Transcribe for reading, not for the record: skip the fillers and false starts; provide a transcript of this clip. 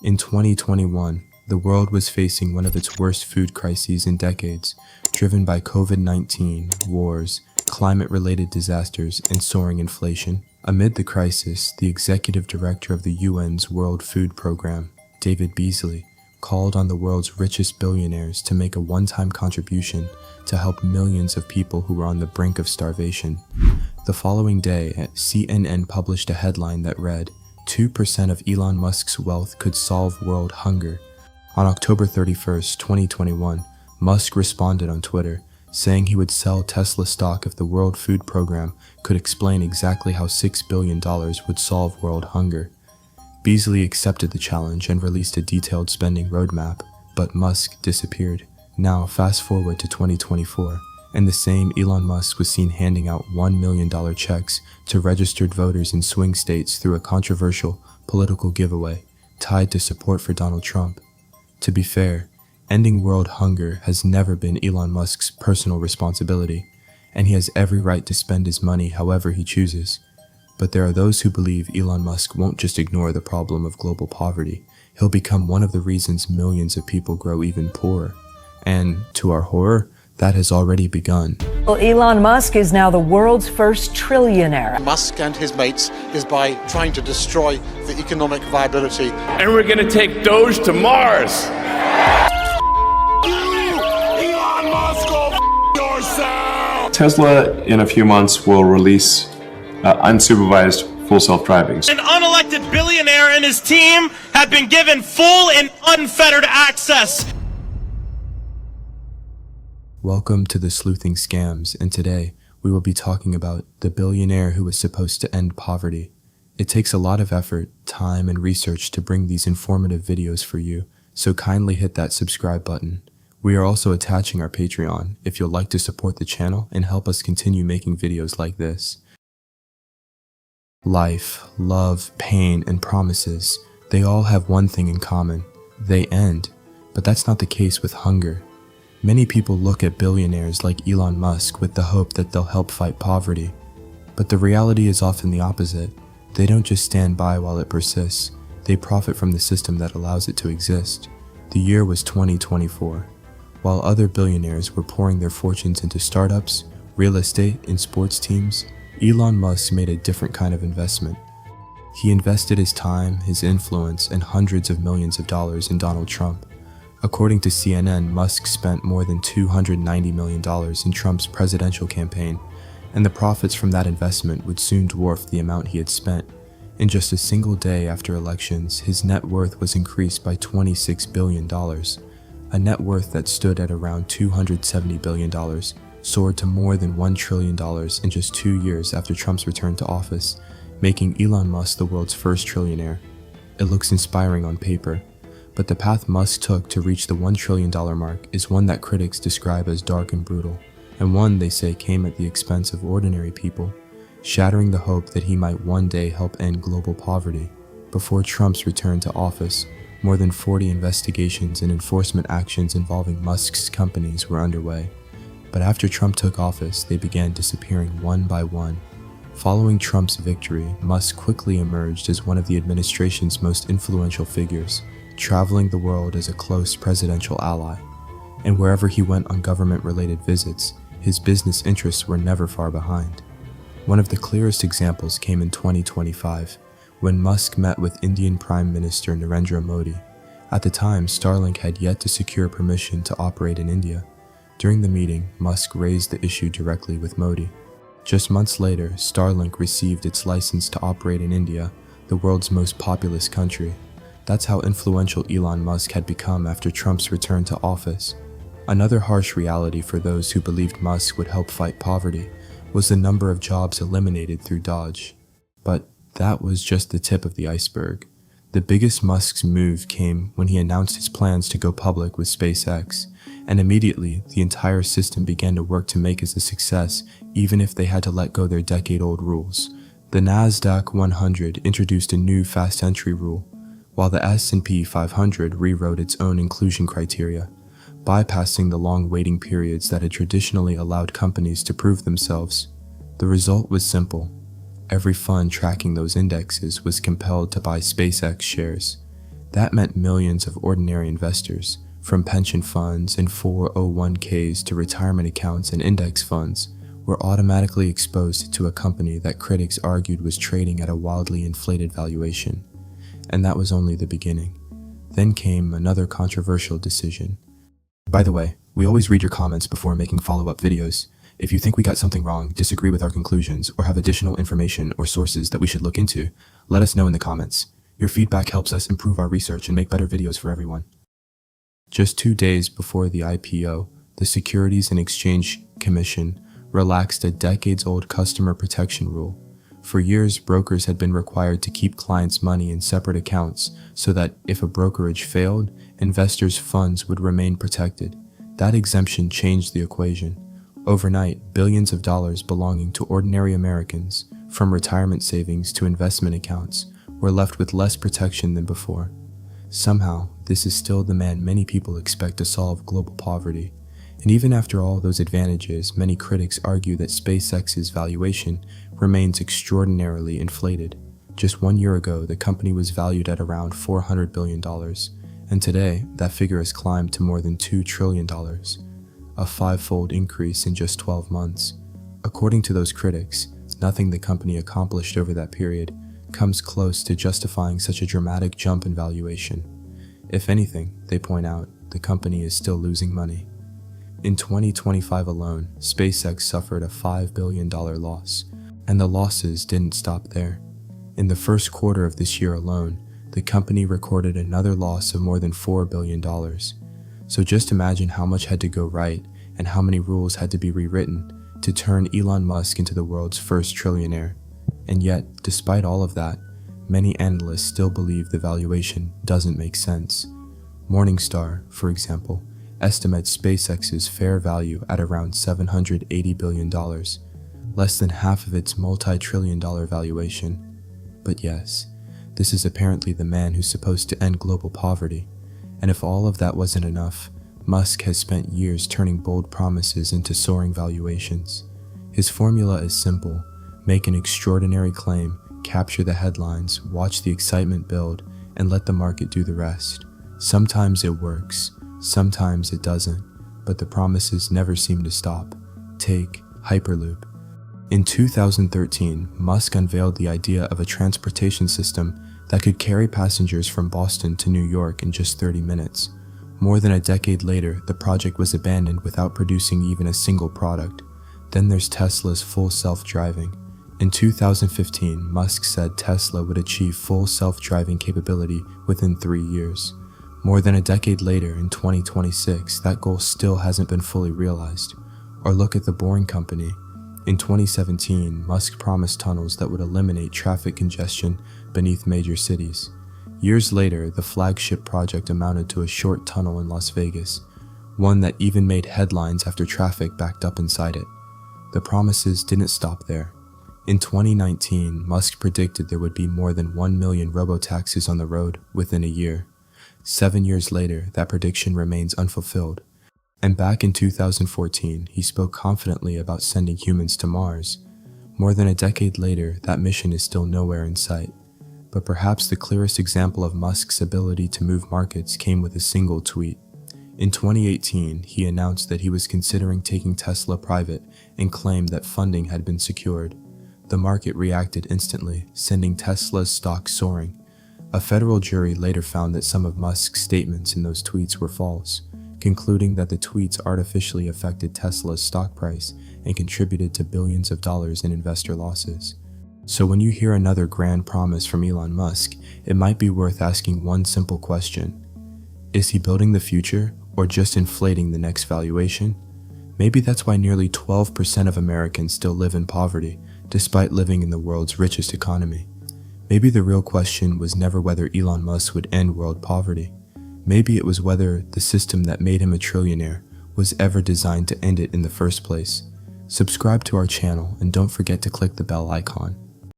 In 2021, the world was facing one of its worst food crises in decades, driven by COVID-19, wars, climate-related disasters, and soaring inflation. Amid the crisis, the executive director of the UN's World Food Program, David Beasley, called on the world's richest billionaires to make a one-time contribution to help millions of people who were on the brink of starvation. The following day, CNN published a headline that read, 2% of Elon Musk's wealth could solve world hunger. On October 31st, 2021, Musk responded on Twitter, saying he would sell Tesla stock if the World Food Program could explain exactly how $6 billion would solve world hunger. Beasley accepted the challenge and released a detailed spending roadmap, but Musk disappeared. Now, fast forward to 2024, and the same Elon Musk was seen handing out $1 million checks to registered voters in swing states through a controversial political giveaway tied to support for Donald Trump. To be fair, ending world hunger has never been Elon Musk's personal responsibility, and he has every right to spend his money however he chooses. But there are those who believe Elon Musk won't just ignore the problem of global poverty. He'll become one of the reasons millions of people grow even poorer. And, to our horror, that has already begun. Well, Elon Musk is now the world's first trillionaire. Musk and his mates is by trying to destroy the economic viability. And we're going to take Doge to Mars. Elon Musk, go yourself! Tesla, in a few months, will release unsupervised full self-driving. An unelected billionaire and his team have been given full and unfettered access. Welcome to the Sleuthing Scams, and today we will be talking about the billionaire who was supposed to end poverty. It takes a lot of effort, time, and research to bring these informative videos for you, so kindly hit that subscribe button. We are also attaching our Patreon if you'd like to support the channel and help us continue making videos like this. Life, love, pain, and promises, they all have one thing in common. They end, but that's not the case with hunger. Many people look at billionaires like Elon Musk with the hope that they'll help fight poverty. But the reality is often the opposite. They don't just stand by while it persists. They profit from the system that allows it to exist. The year was 2024. While other billionaires were pouring their fortunes into startups, real estate, and sports teams, Elon Musk made a different kind of investment. He invested his time, his influence, and hundreds of millions of dollars in Donald Trump. According to CNN, Musk spent more than $290 million in Trump's presidential campaign, and the profits from that investment would soon dwarf the amount he had spent. In just a single day after elections, his net worth was increased by $26 billion. A net worth that stood at around $270 billion soared to more than $1 trillion in just 2 years after Trump's return to office, making Elon Musk the world's first trillionaire. It looks inspiring on paper, but the path Musk took to reach the $1 trillion mark is one that critics describe as dark and brutal, and one they say came at the expense of ordinary people, shattering the hope that he might one day help end global poverty. Before Trump's return to office, more than 40 investigations and enforcement actions involving Musk's companies were underway. But after Trump took office, they began disappearing one by one. Following Trump's victory, Musk quickly emerged as one of the administration's most influential figures, traveling the world as a close presidential ally. And wherever he went on government-related visits, his business interests were never far behind. One of the clearest examples came in 2025, when Musk met with Indian Prime Minister Narendra Modi. At the time, Starlink had yet to secure permission to operate in India. During the meeting, Musk raised the issue directly with Modi. Just months later, Starlink received its license to operate in India, the world's most populous country. That's how influential Elon Musk had become after Trump's return to office. Another harsh reality for those who believed Musk would help fight poverty was the number of jobs eliminated through Doge. But that was just the tip of the iceberg. The biggest Musk's move came when he announced his plans to go public with SpaceX, and immediately the entire system began to work to make it a success, even if they had to let go their decade-old rules. The NASDAQ 100 introduced a new fast entry rule, while the S&P 500 rewrote its own inclusion criteria, bypassing the long waiting periods that had traditionally allowed companies to prove themselves. The result was simple. Every fund tracking those indexes was compelled to buy SpaceX shares. That meant millions of ordinary investors, from pension funds and 401ks to retirement accounts and index funds, were automatically exposed to a company that critics argued was trading at a wildly inflated valuation. And that was only the beginning. Then came another controversial decision. By the way, we always read your comments before making follow-up videos. If you think we got something wrong, disagree with our conclusions, or have additional information or sources that we should look into, let us know in the comments. Your feedback helps us improve our research and make better videos for everyone. Just 2 days before the IPO, the Securities and Exchange Commission relaxed a decades-old customer protection rule. For years, brokers had been required to keep clients' money in separate accounts so that if a brokerage failed, investors' funds would remain protected. That exemption changed the equation. Overnight, billions of dollars belonging to ordinary Americans, from retirement savings to investment accounts, were left with less protection than before. Somehow, this is still the man many people expect to solve global poverty. And even after all those advantages, many critics argue that SpaceX's valuation remains extraordinarily inflated. Just 1 year ago, the company was valued at around $400 billion, and today, that figure has climbed to more than $2 trillion, a five-fold increase in just 12 months. According to those critics, nothing the company accomplished over that period comes close to justifying such a dramatic jump in valuation. If anything, they point out, the company is still losing money. In 2025 alone, SpaceX suffered a $5 billion loss, and the losses didn't stop there. In the first quarter of this year alone, the company recorded another loss of more than $4 billion. So just imagine how much had to go right and how many rules had to be rewritten to turn Elon Musk into the world's first trillionaire. And yet, despite all of that, many analysts still believe the valuation doesn't make sense. Morningstar, for example, estimates SpaceX's fair value at around $780 billion, less than half of its multi-trillion-dollar valuation. But yes, this is apparently the man who's supposed to end global poverty. And if all of that wasn't enough, Musk has spent years turning bold promises into soaring valuations. His formula is simple: make an extraordinary claim, capture the headlines, watch the excitement build, and let the market do the rest. Sometimes it works, sometimes it doesn't, but the promises never seem to stop. Take Hyperloop. In 2013, Musk unveiled the idea of a transportation system that could carry passengers from Boston to New York in just 30 minutes. More than a decade later, the project was abandoned without producing even a single product. Then there's Tesla's full self-driving. In 2015, Musk said Tesla would achieve full self-driving capability within 3 years. More than a decade later, in 2026, that goal still hasn't been fully realized. Or look at the Boring Company. In 2017, Musk promised tunnels that would eliminate traffic congestion beneath major cities. Years later, the flagship project amounted to a short tunnel in Las Vegas, one that even made headlines after traffic backed up inside it. The promises didn't stop there. In 2019, Musk predicted there would be more than 1 million robo-taxis on the road within a year. 7 years later, that prediction remains unfulfilled. And back in 2014, he spoke confidently about sending humans to Mars. More than a decade later, that mission is still nowhere in sight. But perhaps the clearest example of Musk's ability to move markets came with a single tweet. In 2018, he announced that he was considering taking Tesla private and claimed that funding had been secured. The market reacted instantly, sending Tesla's stock soaring. A federal jury later found that some of Musk's statements in those tweets were false, concluding that the tweets artificially affected Tesla's stock price and contributed to billions of dollars in investor losses. So when you hear another grand promise from Elon Musk, it might be worth asking one simple question. Is he building the future or just inflating the next valuation? Maybe that's why nearly 12% of Americans still live in poverty, despite living in the world's richest economy. Maybe the real question was never whether Elon Musk would end world poverty. Maybe it was whether the system that made him a trillionaire was ever designed to end it in the first place. Subscribe to our channel and don't forget to click the bell icon.